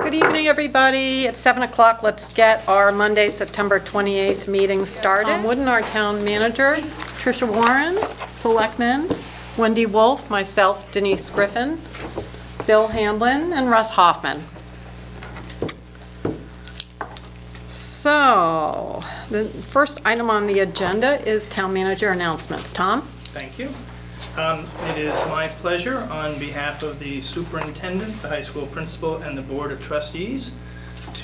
Good evening, everybody. It's 7 o'clock. Let's get our Monday, September 28th meeting started. Tom Wooden, our town manager, Tricia Warren, selectmen, Wendy Wolf, myself, Denise Griffin, Bill Hamblin, and Russ Hoffman. So, the first item on the agenda is town manager announcements. Tom? Thank you. It is my pleasure, on behalf of the superintendent, the high school principal, and the board of trustees,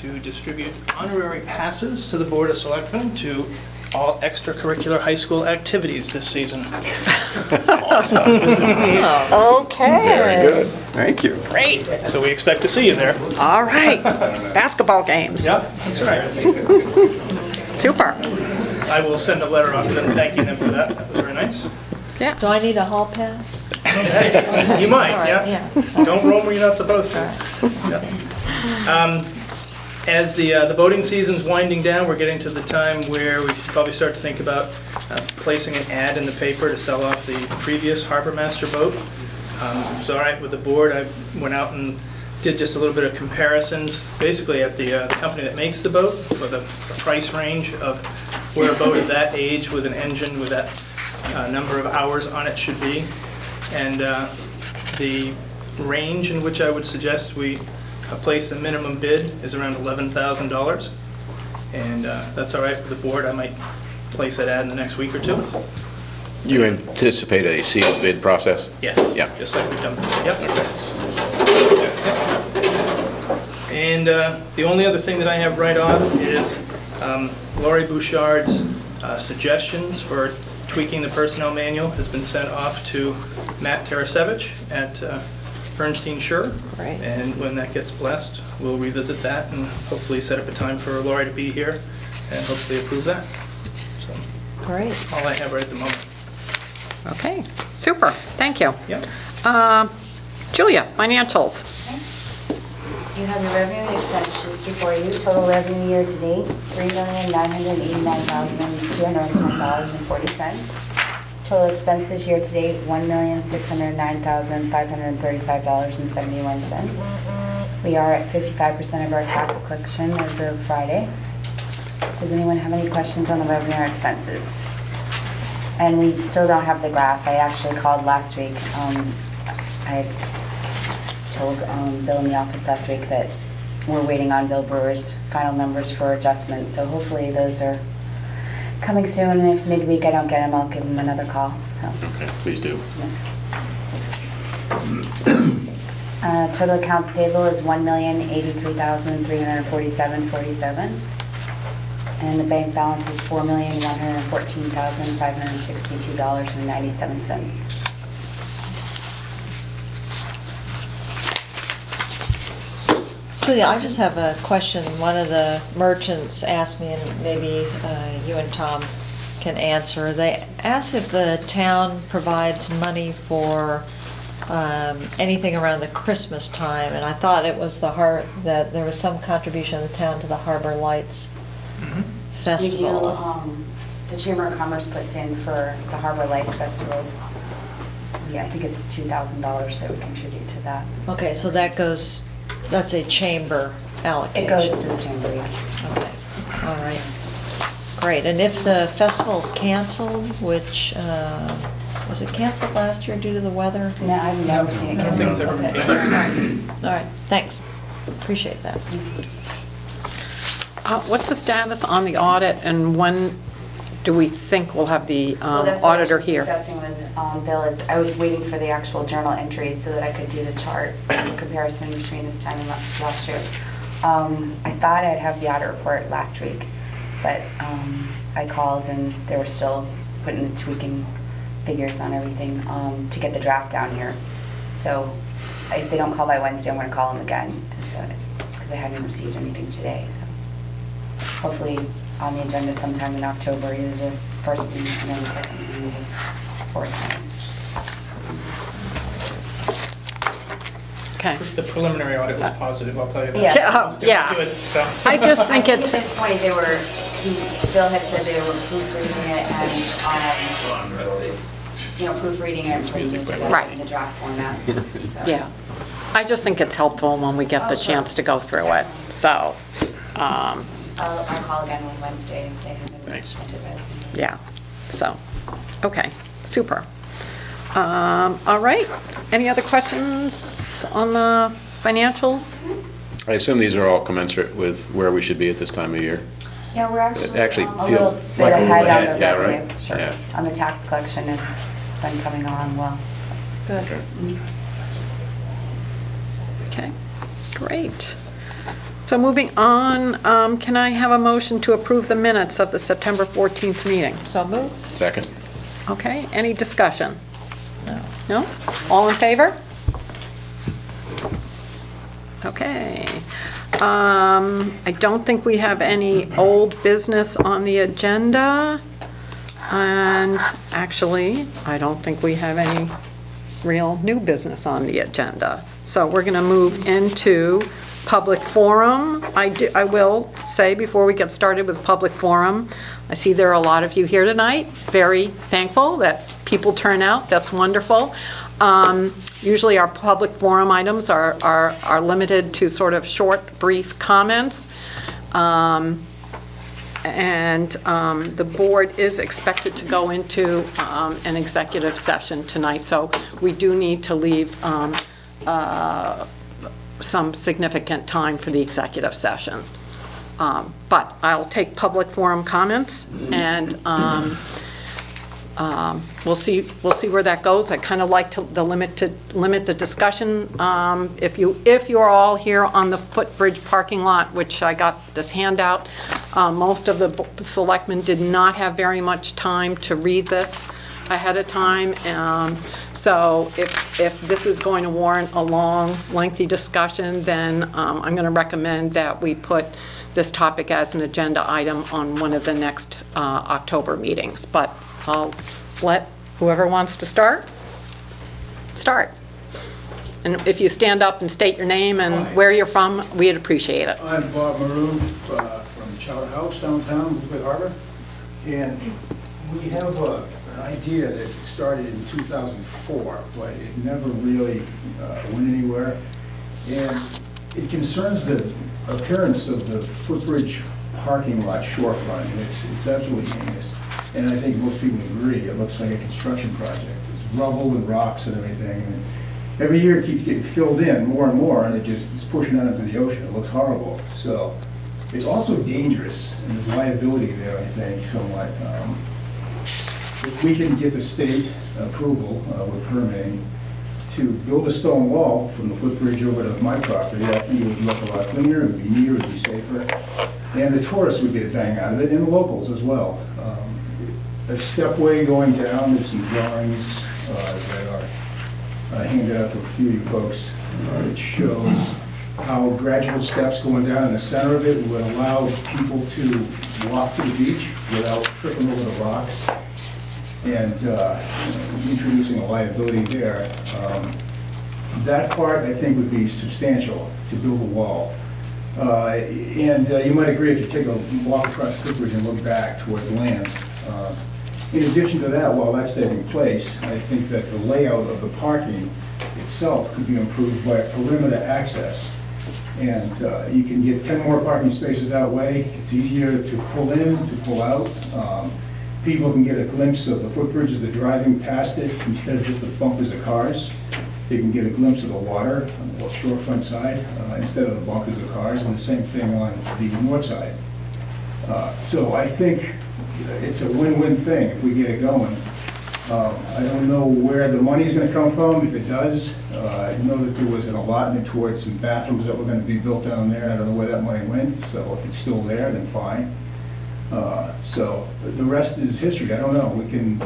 to distribute honorary passes to the board of selectmen to all extracurricular high school activities this season. Okay. Very good. Thank you. Great. So we expect to see you there. All right. Basketball games. Yep, that's right. Super. I will send a letter off to them thanking them for that. That was very nice. Yeah. Do I need a hall pass? You might, All right, yeah. Don't roam where you're not supposed to. Yeah. As the boating season's winding down, we're getting to the time where we should probably start to think about placing an ad in the paper to sell off the previous Harbor Master boat. It was all right with the board. I went out and did just a little bit of comparisons, basically at the company that makes the boat, for the price range of where a boat of that age with an engine with that number of hours on it should be. And the range in which I would suggest we place the minimum bid is around $11,000. And that's all right with the board. I might place that ad in the next week or two. You anticipate a sealed bid process? Yes. Yeah. Just like we've done before. Yep. And the only other thing that I have right off is Laurie Bouchard's suggestions for tweaking the personnel manual has been sent off to Matt Tarasevich at Bernstein Sure. Right. And when that gets blessed, we'll revisit that and hopefully set up a time for Laurie to be here and hopefully approve that. So Great. all I have right at the moment. Okay. Super. Thank you. Yep. Julia, financials. You have your revenue and expense sheets before you. Total revenue year to date, $3,989,210.40. Total expenses year to date, $1,609,535.71. We are at 55% of our tax collection as of Friday. Does anyone have any questions on the revenue or expenses? And we still don't have the graph. I actually called last week. I told Bill in the office last week that we're waiting on Bill Brewer's final numbers for adjustments, so hopefully those are coming soon, and if midweek I don't get them, I'll give him another call. So. Okay, please do. Yes. Total accounts payable is $1,083,347.47, and the bank balance is $4,114,562.97. Julia, I just have a question. One of the merchants asked me, and maybe you and Tom can answer. They asked if the town provides money for anything around the Christmas time, and I thought it was that there was some contribution of the town to the Harbor Lights Festival. We do, the Chamber of Commerce puts in for the Harbor Lights Festival. Yeah, I think it's $2,000 that we contribute to that. Okay, so that's a chamber allocation. It goes to the chamber, yes. Okay, all right. Great, and if the festival's canceled, which, was it canceled last year due to the weather? No, I've never seen it I don't think it's canceled. ever Okay. been. All right, thanks. Appreciate that. What's the status on the audit, and when do we think we'll have the auditor here? Well, that's what I was discussing with Bill, is I was waiting for the actual journal entries so that I could do the chart comparison between this time and last year. I thought I'd have the audit report last week, but I called and they were still putting the tweaking figures on everything to get the draft down here. So if they don't call by Wednesday, I'm going to call them again because I hadn't received anything today. So hopefully on the agenda sometime in October, either the first meeting and then the second meeting, fourth time. Okay. The preliminary audit was positive, I'll tell you that. Yeah. Yeah. Good, so. I just think At it's, this point, Bill had said they were proofreading it and, proofreading it and putting it together Right. in the draft format. So. yeah. I just think it's helpful when we get the Oh, sure. chance to go through it, so, I'll call again on Wednesday and say I haven't Thanks. sent it yet. yeah, so, okay, super. All right, any other questions on the financials? I assume these are all commensurate with where we should be at this time of year. Yeah, we're actually It actually a feels little bit like a little ahead ahead, on the yeah, revenue. right? Sure. Yeah. On the tax collection has been coming along well. Good. Okay, great. So moving on, can I have a motion to approve the minutes of the September 14th meeting? So move? Second? Okay, any discussion? No. No? All in favor? Okay. I don't think we have any old business on the agenda. And actually, I don't think we have any real new business on the agenda. So we're going to move into public forum. I will say before we get started with public forum, I see there are a lot of you here tonight. Very thankful that people turn out. That's wonderful. Usually our public forum items are limited to sort of short, brief comments. And the board is expected to go into an executive session tonight, so we do need to leave some significant time for the executive session. But I'll take public forum comments, and we'll see where that goes. I kind of like to limit the discussion. If you are all here on the footbridge parking lot, which I got this handout, most of the selectmen did not have very much time to read this ahead of time. So if this is going to warrant a long, lengthy discussion, then I'm going to recommend that we put this topic as an agenda item on one of the next October meetings. But I'll let whoever wants to start. And if you stand up and state your name and where you're from, we'd appreciate it. I'm Bob Maroon from Chowder House downtown, Woodford Harbor. And we have an idea that started in 2004, but it never really went anywhere. And it concerns the appearance of the footbridge parking lot shorefront. And it's absolutely heinous. And I think most people agree, it looks like a construction project. There's rubble and rocks and everything. And every year it keeps getting filled in more and more, and it's pushing out into the ocean. It looks horrible. So it's also dangerous, and there's liability there, I think, somewhat. If we can get the state approval with permitting to build a stone wall from the footbridge over to my property, I think it would look a lot cleaner, it would be neater, it would be safer, and the tourists would get a bang out of it, and the locals as well. A stepway going down, there's some drawings that are handed out to a few of you folks. It shows how gradual steps going down in the center of it would allow people to walk to the beach without tripping over the rocks and introducing a liability there. That part, I think, would be substantial to build a wall. And you might agree if you take a walk across the footbridge and look back towards land. In addition to that, while that's taking place, I think that the layout of the parking itself could be improved by a perimeter access. And you can get 10 more parking spaces that way. It's easier to pull in, to pull out. People can get a glimpse of the footbridge as they're driving past it instead of just the bumpers of cars. They can get a glimpse of the water on the shorefront side instead of the bumpers of cars, and the same thing on the north side. So I think it's a win-win thing if we get it going. I don't know where the money's going to come from, if it does. I know that there was an allotment towards some bathrooms that were going to be built down there. I don't know where that money went, so if it's still there, then fine. So the rest is history. I don't know. We can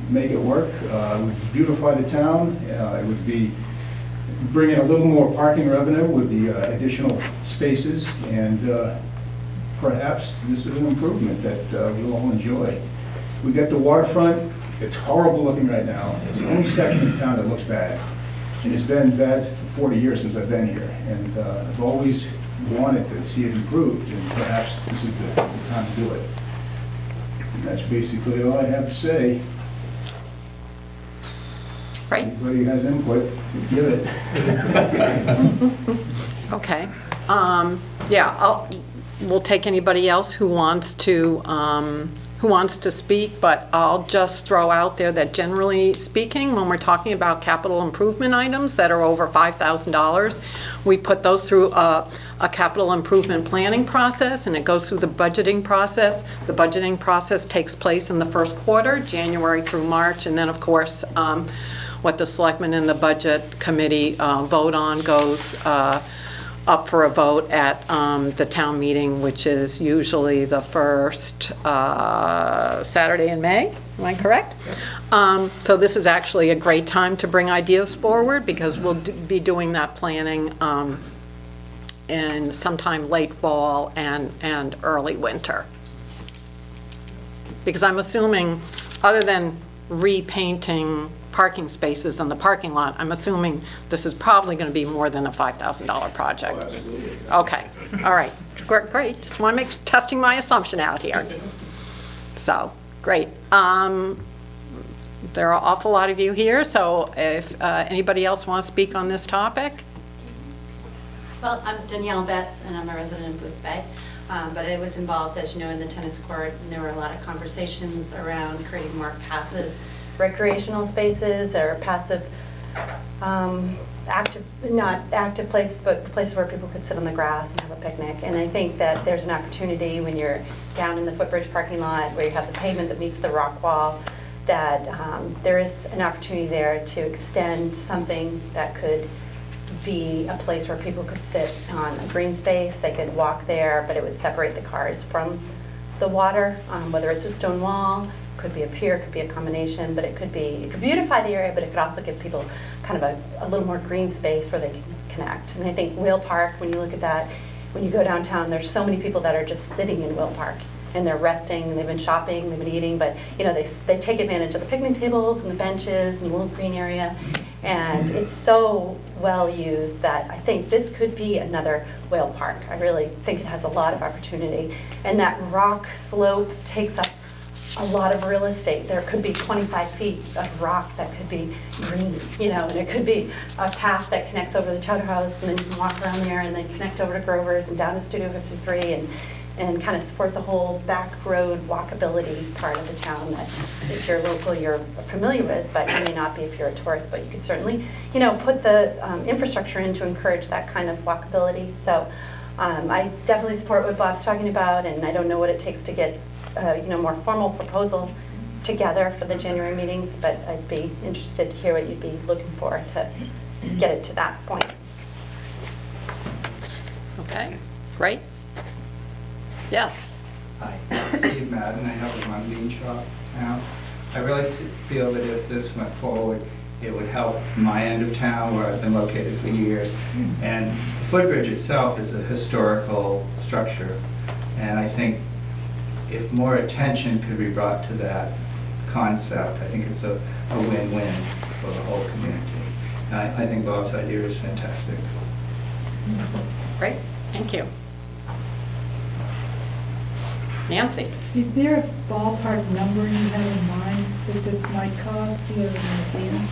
make it work. It would beautify the town. It would be bring in a little more parking revenue with the additional spaces, and perhaps this is an improvement that we'll all enjoy. We got the waterfront. It's horrible looking right now. It's the only section in town that looks bad. And it's been bad for 40 years since I've been here. And I've always wanted to see it improved, and perhaps this is the time to do it. And that's basically all I have to say. Great. Anybody has input, give it. Okay. Yeah, we'll take anybody else who wants to speak, but I'll just throw out there that generally speaking, when we're talking about capital improvement items that are over $5,000, we put those through a capital improvement planning process, and it goes through the budgeting process. The budgeting process takes place in the first quarter, January through March, and then, of course, what the selectmen and the budget committee vote on goes up for a vote at the town meeting, which is usually the first Saturday in May. Am I correct? So this is actually a great time to bring ideas forward, because we'll be doing that planning in sometime late fall and early winter. Because I'm assuming, other than repainting parking spaces in the parking lot, I'm assuming this is probably going to be more than a $5,000 project. Oh, absolutely. Okay, all right, great. Just want to testing my assumption out here. So, great. There are an awful lot of you here, so if anybody else wants to speak on this topic? Well, I'm Danielle Betts, and I'm a resident of Booth Bay. But I was involved, as you know, in the tennis court, and there were a lot of conversations around creating more passive recreational spaces, or passive, not active places, but places where people could sit on the grass and have a picnic. And I think that there's an opportunity when you're down in the footbridge parking lot, where you have the pavement that meets the rock wall, that there is an opportunity there to extend something that could be a place where people could sit on a green space. They could walk there, but it would separate the cars from the water, whether it's a stone wall, could be a pier, could be a combination, but it could beautify the area, but it could also give people kind of a little more green space where they can connect. And I think Wheel Park, when you look at that, when you go downtown, there's so many people that are just sitting in Wheel Park, and they're resting, and they've been shopping, they've been eating, but you know, they take advantage of the picnic tables and the benches and the little green area, and it's so well used that I think this could be another Whale Park. I really think it has a lot of opportunity, and that rock slope takes up a lot of real estate. There could be 25 feet of rock that could be green, you know, and it could be a path that connects over to the Chowder House, and then you can walk around there and then connect over to Grover's and down to Studio 53 and kind of support the whole back road walkability part of the town that if you're local, you're familiar with, but you may not be if you're a tourist, but you could certainly, you know, put the infrastructure in to encourage that kind of walkability. So I definitely support what Bob's talking about, and I don't know what it takes to get you know, more formal proposal together for the January meetings, but I'd be interested to hear what you'd be looking for to get it to that point. Okay, great. Yes. Hi, Steve Madden, I have a mundane shop now. I really feel that if this went forward, it would help my end of town where I've been located for years. And the footbridge itself is a historical structure, and I think if more attention could be brought to that concept, I think it's a win-win for the whole community. And I think Bob's idea is fantastic. Great, thank you. Nancy? Is there a ballpark number you have in mind that this might cost? Do you have an idea?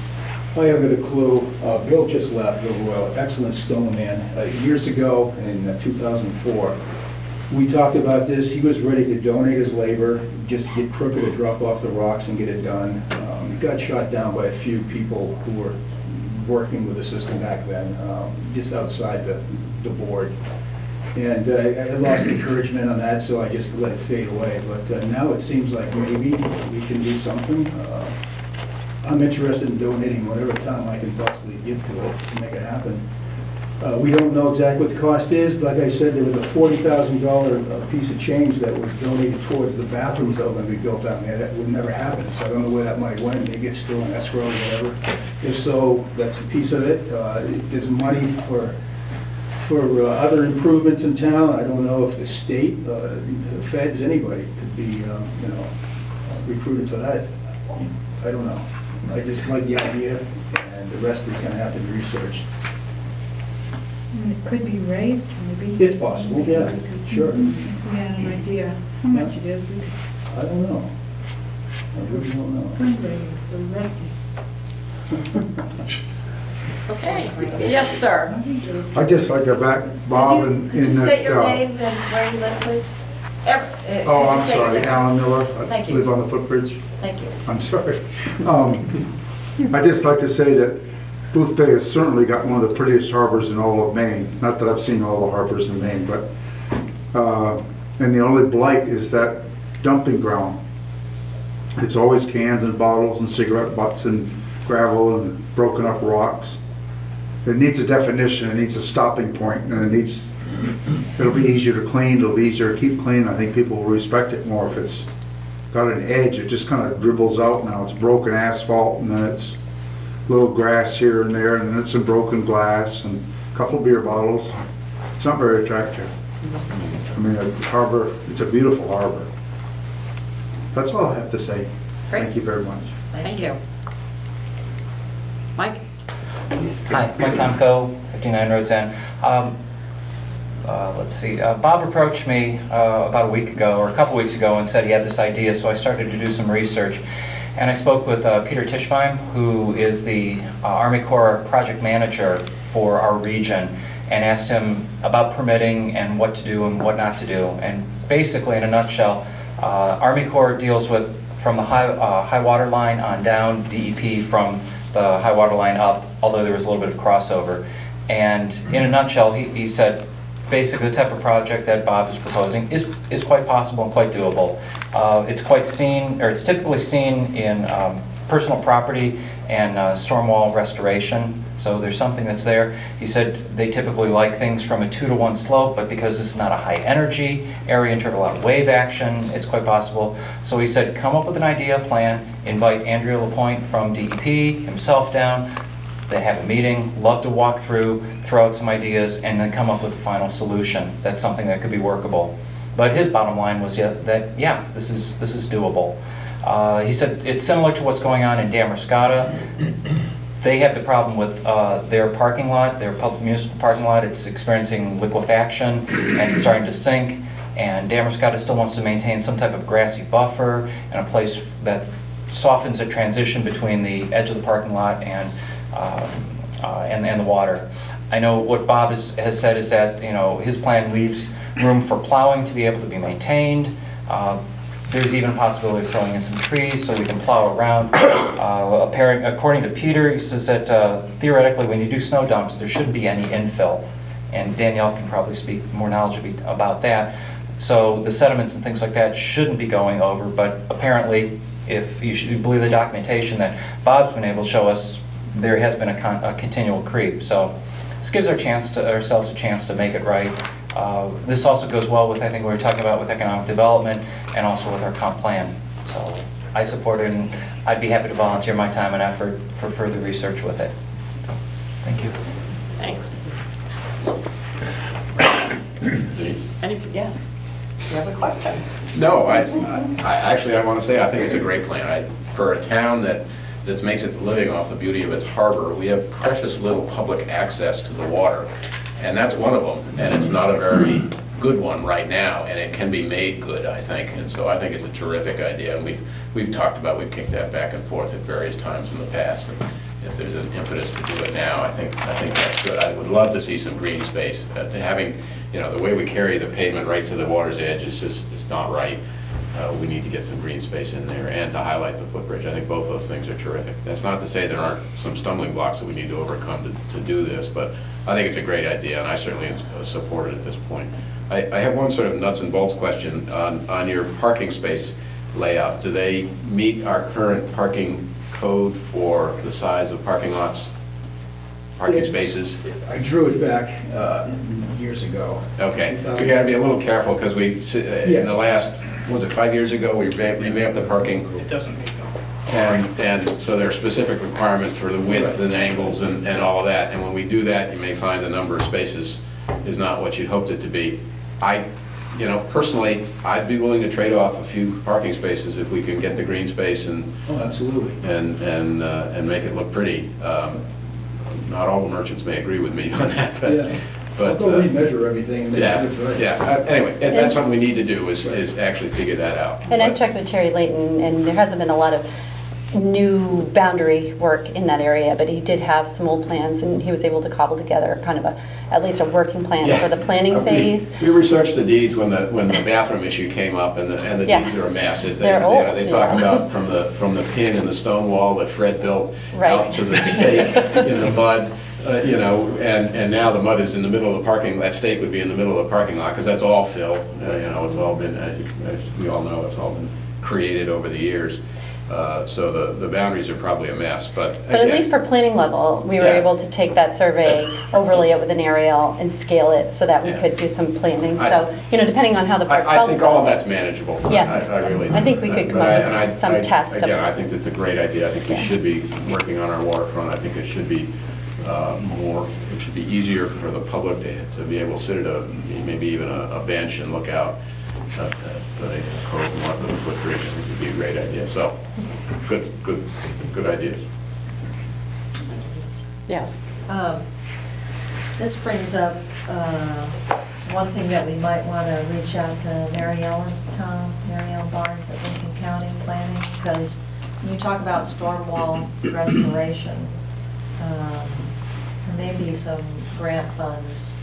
I haven't a clue. Bill just left, Bill, excellent stone man. Years ago in 2004, we talked about this. He was ready to donate his labor, just get Crooked to drop off the rocks and get it done. He got shot down by a few people who were working with the system back then, just outside the board. And I lost encouragement on that, so I just let it fade away. But now it seems like maybe we can do something. I'm interested in donating whatever time I can possibly give to it to make it happen. We don't know exactly what the cost is. Like I said, there was a $40,000 piece of change that was donated towards the bathrooms that were going to be built down there. That would never happen, so I don't know where that money went. Maybe it's still in escrow or whatever. If so, that's a piece of it. If there's money for other improvements in town, I don't know if the state, the feds, anybody could be, you know, recruited for that. I don't know. I just like the idea, and the rest is going to have to be researched. And it could be raised, maybe? It's possible, yeah, sure. If we had an idea how much it is, we could I don't know. I really don't know. fundraise for the rest Okay. Yes, sir. I'd just like to back Bob in Could you that... state your name and where you live, please? Oh, I'm sorry, Alan Miller. Thank I you. live on the footbridge. Thank you. I'm sorry. I'd just like to say that Booth Bay has certainly got one of the prettiest harbors in all of Maine. Not that I've seen all the harbors in Maine, but, and the only blight is that dumping ground. It's always cans and bottles and cigarette butts and gravel and broken up rocks. It needs a definition, it needs a stopping point, and it'll be easier to clean, it'll be easier to keep clean. I think people will respect it more if it's got an edge. It just kind of dribbles out now. It's broken asphalt, and then it's little grass here and there, and then it's some broken glass and a couple beer bottles. It's not very attractive. I mean, a harbor, it's a beautiful harbor. That's all I have to say. Great. Thank you very much. Thank you. Mike? Hi, Mike Tomko, 59 Rhodes End. Let's see, Bob approached me about a week ago, or a couple weeks ago, and said he had this idea, so I started to do some research. And I spoke with Peter Tischbein, who is the Army Corps project manager for our region, and asked him about permitting and what to do and what not to do. And basically, in a nutshell, Army Corps deals with from the high water line on down, DEP from the high water line up, although there was a little bit of crossover. And in a nutshell, he said, basically the type of project that Bob is proposing is quite possible and quite doable. It's typically seen in personal property and storm wall restoration. So there's something that's there. He said they typically like things from a 2-to-1 slope, but because this is not a high energy area in terms of a lot of wave action, it's quite possible. So he said, come up with an idea, plan, invite Andrea LaPointe from DEP, himself down. They have a meeting, love to walk through, throw out some ideas, and then come up with a final solution. That's something that could be workable. But his bottom line was this is doable. He said it's similar to what's going on in Damascata. They have the problem with their parking lot, their public municipal parking lot. It's experiencing liquefaction and it's starting to sink. And Damascata still wants to maintain some type of grassy buffer and a place that softens the transition between the edge of the parking lot and the water. I know what Bob has said is that his plan leaves room for plowing to be able to be maintained. There's even a possibility of throwing in some trees so we can plow around. According to Peter, he says that theoretically when you do snow dumps, there shouldn't be any infill. And Danielle can probably speak more knowledgeably about that. So the sediments and things like that shouldn't be going over, but apparently, if you should believe the documentation that Bob's been able to show us, there has been a continual creep. So this gives ourselves a chance to make it right. This also goes well with, I think, what we were talking about with economic development and also with our comp plan. So I support it, and I'd be happy to volunteer my time and effort for further research with it. So, thank you. Thanks. Yes, you have a question? No, I want to say I think it's a great plan. For a town that makes its living off the beauty of its harbor, we have precious little public access to the water, and that's one of them. And it's not a very good one right now, and it can be made good, I think. And so I think it's a terrific idea, and we've kicked that back and forth at various times in the past. And if there's an impetus to do it now, I think that's good. I would love to see some green space. Having, the way we carry the pavement right to the water's edge is it's not right. We need to get some green space in there and to highlight the footbridge. I think both those things are terrific. That's not to say there aren't some stumbling blocks that we need to overcome to do this, but I think it's a great idea, and I certainly support it at this point. I have one sort of nuts and bolts question on your parking space layout. Do they meet our current parking code for the size of parking lots, parking spaces? I drew it back years ago. Okay, we got to be a little careful because in the last, was it 5 years ago, we revamped the parking. It doesn't meet them. And so there are specific requirements for the width and angles and all of that. And when we do that, you may find the number of spaces is not what you'd hoped it to be. Personally, I'd be willing to trade off a few parking spaces if we can get the green space and Absolutely. and make it look pretty. Not all the merchants may agree with me on that, but I'll go remeasure everything and make sure it's right. Anyway, that's something we need to do is actually figure that out. And I checked with Terry Layton, and there hasn't been a lot of new boundary work in that area, but he did have some old plans, and he was able to cobble together kind of at least a working plan Yeah. for the planning phase. We researched the deeds when the bathroom issue came up, and the Yeah. deeds are a mess. They're old, They talk yeah. about from the pin in the stone wall that Fred built Right. out to the stake in the mud, and now the mud is in the middle of the parking, that stake would be in the middle of the parking lot, because that's all fill. It's all been, as we all know, it's all been created over the years. So the boundaries are probably a mess, but But at again, least for planning level, we were Yeah. able to take that survey, overlay it with an aerial, and scale it so that we Yeah. could do some planning. I- So, depending on how the park I felt think all of about that's manageable. Yeah. I really do. I think we could come up But with and some test of- Again, I think that's a great idea. I think we Yeah. should be working on our waterfront. I think it should be it should be easier for the public to be able to sit at maybe even a bench and look out at the cove north of the footbridge. I think would be a great idea. So, good ideas. Yes. This brings up one thing that we might want to reach out to Mary Ellen Barnes at Lincoln County Planning, because you talk about storm wall restoration. There may be some grant funds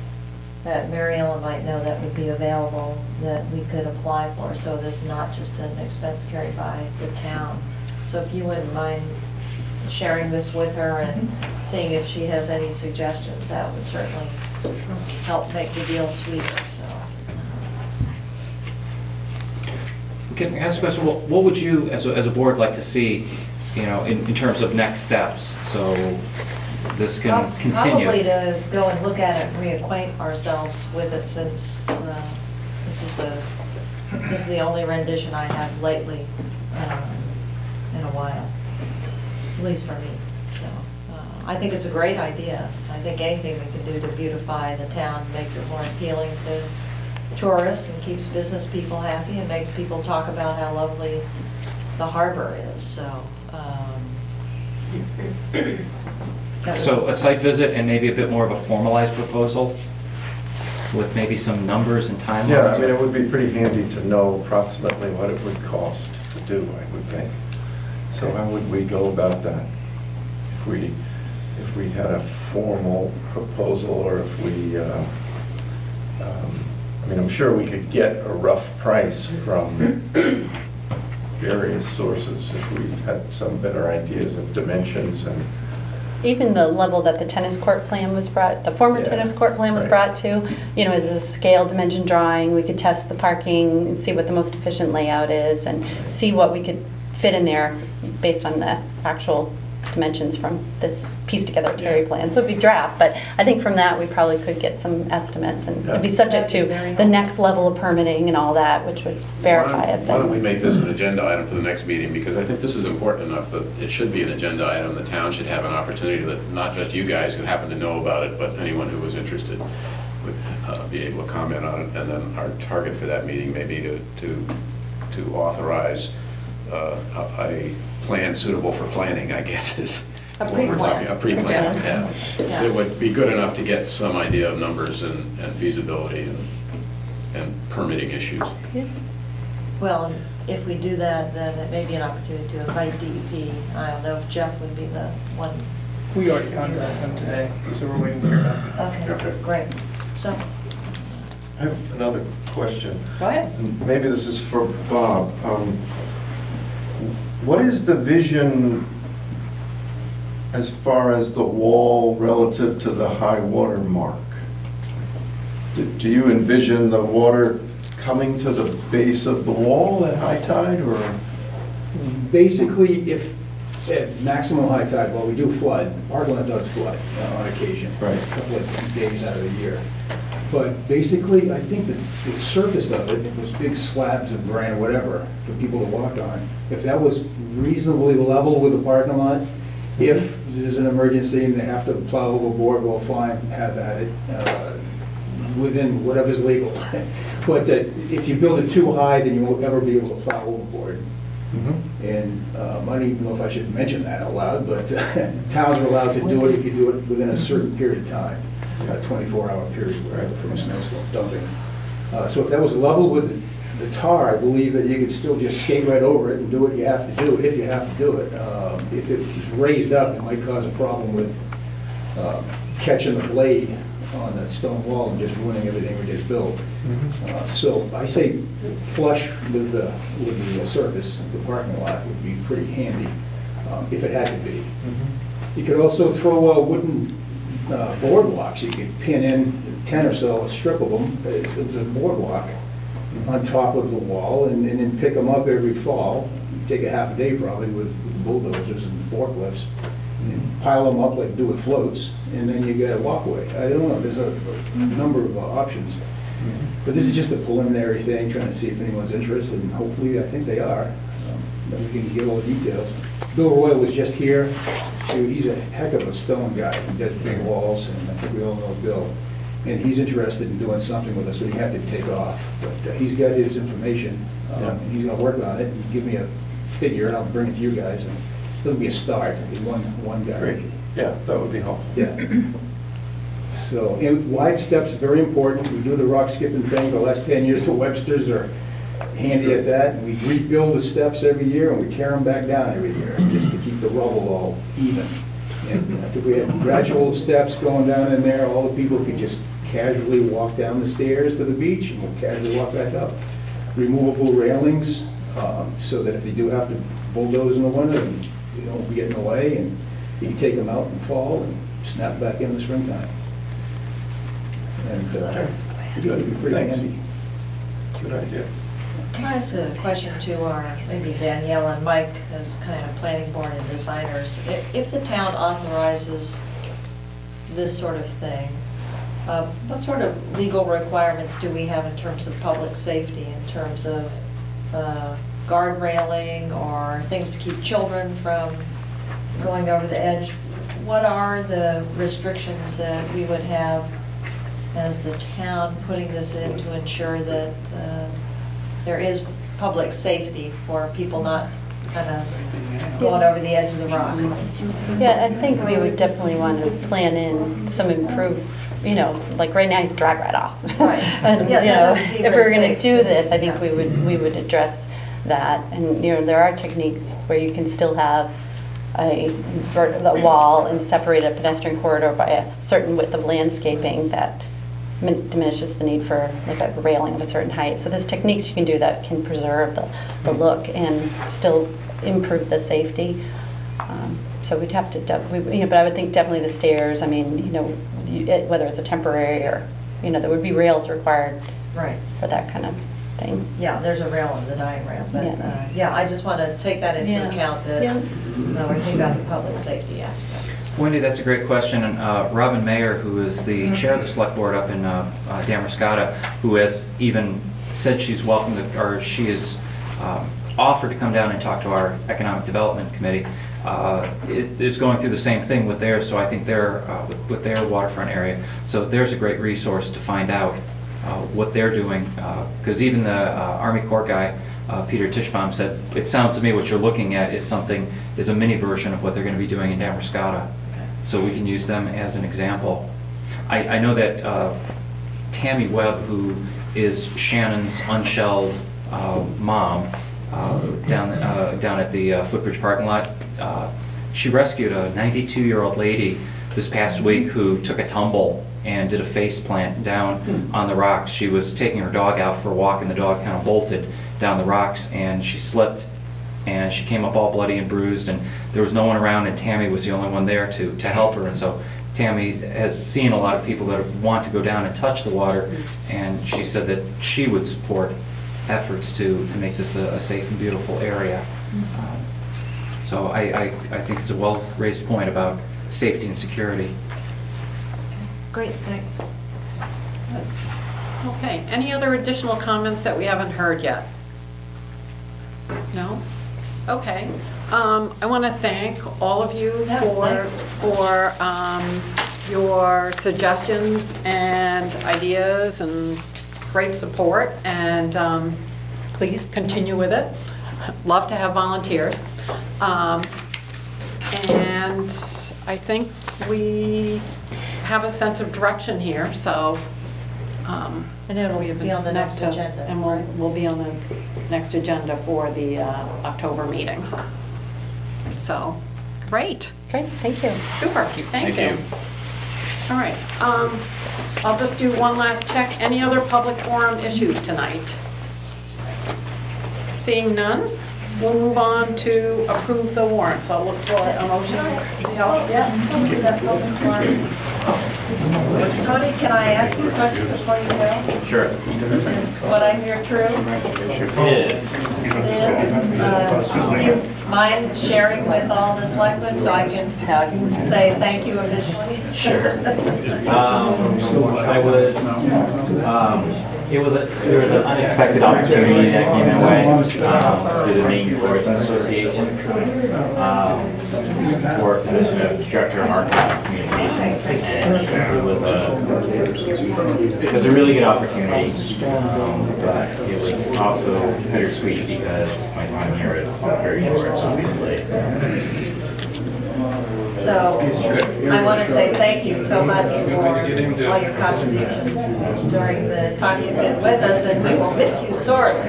that Mary Ellen might know that would be available that we could apply for, so this is not just an expense carried by the town. So if you wouldn't mind sharing this with her and seeing if she has any suggestions, that would certainly help make the deal sweeter, so. Can I ask a question? What would you, as a board, like to see, in terms of next steps? So this can continue. Probably to go and look at it and reacquaint ourselves with it, since this is the only rendition I have lately in a while, at least for me. So I think it's a great idea. I think anything we can do to beautify the town makes it more appealing to tourists and keeps business people happy and makes people talk about how lovely the harbor is, so. So a site visit and maybe a bit more of a formalized proposal with maybe some numbers and timelines? Yeah, I mean, it would be pretty handy to know approximately what it would cost to do, I would think. So how would we go about that? If we had a formal proposal, or if we, I mean, I'm sure we could get a rough price from various sources if we had some better ideas of dimensions and. even the level that the tennis court plan was brought, the former Yeah, tennis court plan was right. brought to, as a scale dimension drawing, we could test the parking and see what the most efficient layout is and see what we could fit in there based on the actual dimensions from this pieced together Terry plan. So it'd be draft, but I think from that, we probably could get some estimates, and it'd be subject to That'd be very the next level of permitting and all that, which would verify it. Why don't we But make this an agenda item for the next meeting, because I think this is important enough that it should be an agenda item. The town should have an opportunity that not just you guys who happen to know about it, but anyone who was interested would be able to comment on it. And then our target for that meeting may be to authorize a plan suitable for planning, I guess is. A what we're pre-plan. talking- A pre-plan, Yeah. yeah. It would be good enough to get some idea of numbers and feasibility and permitting issues. Well, if we do that, then it may be an opportunity to invite DEP. I don't know if Jeff would be the one. We already contacted them today, so we're waiting to hear back. Okay, great. So, I have another question. Go ahead. Maybe this is for Bob. What is the vision as far as the wall relative to the high water mark? Do you envision the water coming to the base of the wall at high tide, or? Basically, if at maximum high tide, well, we do flood, Parkland does flood on occasion. Right. A couple of days out of the year. But basically, I think that the surface of it, those big slabs of granite, whatever, for people to walk on, if that was reasonably level with the parking lot, if there's an emergency and they have to plow overboard, well, fine, have at it, within whatever's legal. But that if you build it too high, then you won't ever be able to plow overboard. And I don't even know if I should mention that out loud, but towns are allowed to do it if you do it within a certain period of time, a 24-hour period, wherever, from a snowstorm dumping. So if that was level with the tar, I believe that you could still just skate right over it and do what you have to do, if you have to do it. If it was raised up, it might cause a problem with catching the blade on that stone wall and just ruining everything we just built. So I say flush with the surface of the parking lot would be pretty handy, if it had to be. You could also throw wooden boardwalks. You could pin in 10 or so, a strip of them, as a boardwalk on top of the wall, and then pick them up every fall. Take a half a day probably with bulldozers and forklifts, and pile them up like do with floats, and then you get a walkway. I don't know, there's a number of options. But this is just a preliminary thing, trying to see if anyone's interested, and hopefully, I think they are. Then we can get all the details. Bill Roy was just here. He's a heck of a stone guy. He does big walls, and I think we all know Bill. And he's interested in doing something with us, but he had to take off. But he's got his information, and he's gonna work on it and give me a figure, and I'll bring it to you guys. And it'll be a start, it'll be one guy. Great. Yeah, that would be helpful. Yeah. So, and wide steps are very important. We do the rock skipping thing the last 10 years. The Websters are handy at that. And we rebuild the steps every year, and we tear them back down every year, just to keep the rubble all even. And I think we have gradual steps going down in there. All the people could just casually walk down the stairs to the beach, and we'll casually walk back up. Removable railings, so that if you do have to bulldoze in the winter, you don't get in the way, and you can take them out in the fall and snap back in the springtime. And it'd be pretty handy. Good idea. Can I ask a question to our, maybe Danielle and Mike as kind of planning board and designers? If the town authorizes this sort of thing, what sort of legal requirements do we have in terms of public safety, in terms of guard railing or things to keep children from going over the edge? What are the restrictions that we would have as the town putting this in to ensure that there is public safety for people not kind of going over the edge of the rock? Yeah, I think we would definitely want to plan in some improved, like right now, drag right off. Right. And, Yeah, that doesn't seem if we were very going to safe. do this, I think we would address that. And, there are techniques where you can still have a wall and separate a pedestrian corridor by a certain width of landscaping that diminishes the need for like a railing of a certain height. So there's techniques you can do that can preserve the look and still improve the safety. So we'd have to, but I would think definitely the stairs. I mean, whether it's a temporary or, there would be rails required Right. for that kind of thing. Yeah, there's a rail in the diagram, but Yeah. yeah, I just want to take that into Yeah. account, that Yeah. we're thinking about the public safety aspects. Wendy, that's a great question. And Robin Mayer, who is the chair of the select board up in Damascotta, who has even said she's welcome to, or she is offered to come down and talk to our economic development committee, is going through the same thing with theirs. So I think they're with their waterfront area. So there's a great resource to find out what they're doing, because even the Army Corps guy, Peter Tischbaum, said, it sounds to me what you're looking at is a mini version of what they're going to be doing in Damascotta. So we can use them as an example. I know that Tammy Webb, who is Shannon's unshelled mom, down at the Footbridge parking lot, she rescued a 92-year-old lady this past week who took a tumble and did a face plant down on the rocks. She was taking her dog out for a walk, and the dog kind of bolted down the rocks, and she slipped, and she came up all bloody and bruised, and there was no one around, and Tammy was the only one there to help her. And so Tammy has seen a lot of people that want to go down and touch the water, and she said that she would support efforts to make this a safe and beautiful area. So I think it's a well-raised point about safety and security. Great, thanks. Okay, any other additional comments that we haven't heard yet? No? Okay. I want to thank all of you Yes, for your suggestions and ideas and great support, and please continue with it. Love to have volunteers. And I think we have a sense of direction here, so And it'll we have be on the enough next to- agenda, And right? we'll be on the next agenda for the October meeting. So, great. Great, thank you. Super, thank you. All right, I'll just do one last check. Any other public forum issues tonight? Seeing none, we'll move on to approve the warrants. I'll look for a motion. Tony, can I ask you a question before you go? Sure. Is what I hear true? It is. Do you mind sharing with all the selectmen so I can say thank you officially? Sure. There was an unexpected opportunity that came my way through the Maine Tourism Association for a position of director of marketing and communications, and it was a really good opportunity, but it was also bittersweet because my time here is very short, obviously. So I want to say thank you so much for all your contributions during the time you've been with us, and we will miss you sorely.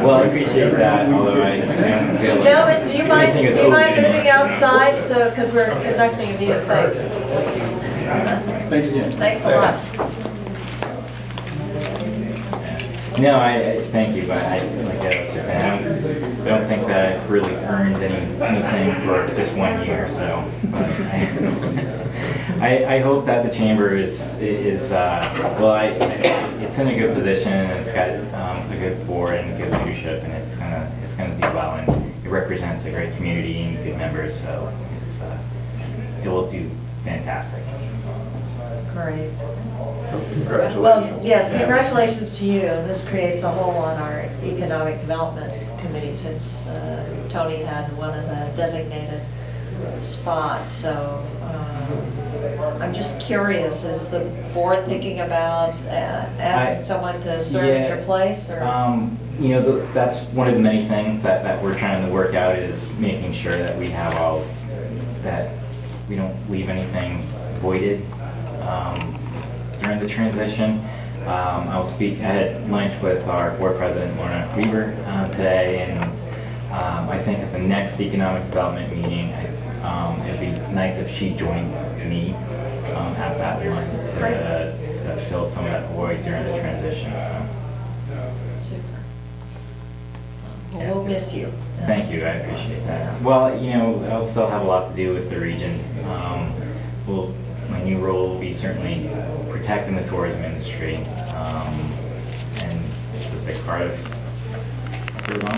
Well, I appreciate that, although I don't feel like Gentlemen, do you mind anything is open. moving outside, so, because we're conducting a meeting, thanks. Thanks again. Thanks a lot. No, I thank you, but like I was just saying, I don't think that I've really earned anything for just 1 year, so. I hope that the chamber is well, it's in a good position, and it's got a good board and good leadership, and it's gonna do well, and it represents a great community and good members, so it will do fantastic. Great. Congratulations. Well, yes, congratulations to you. This creates a hole on our Economic Development Committee since Tony had one of the designated spots. So I'm just curious, is the board thinking about asking someone to serve in your place? Or? You know, that's one of the many things that we're trying to work out, is making sure that we have all, that we don't leave anything voided during the transition. I had lunch with our board president, Lorna Weaver, today, and I think at the next economic development meeting, it'd be nice if she joined me at that one to fill some of that void during the transition. So. Super. Well, we'll miss you. Thank you, I appreciate that. Well, you know, I'll still have a lot to do with the region. My new role will be certainly protecting the tourism industry, and it's a big part of what we're going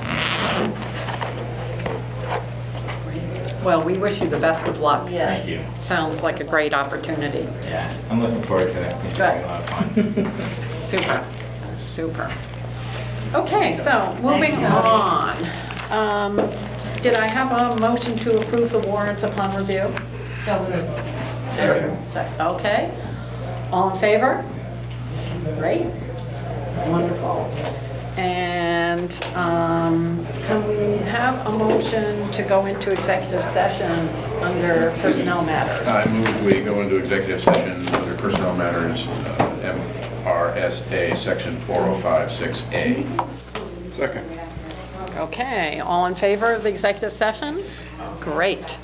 for. Well, we wish you the best of luck. Yes. Thank you. Sounds like a great opportunity. Yeah, I'm looking forward to it. It's Good. a lot of fun. Super, super. Okay, so moving Thanks, on. Did I have a motion to approve the warrants upon review? So moved. Okay. All in favor? Great. Wonderful. And can we have a motion to go into executive session under personnel matters? I move we go into executive session under personnel matters, MRSA Section 4056A. Second. Okay, all in favor of the executive session? Great.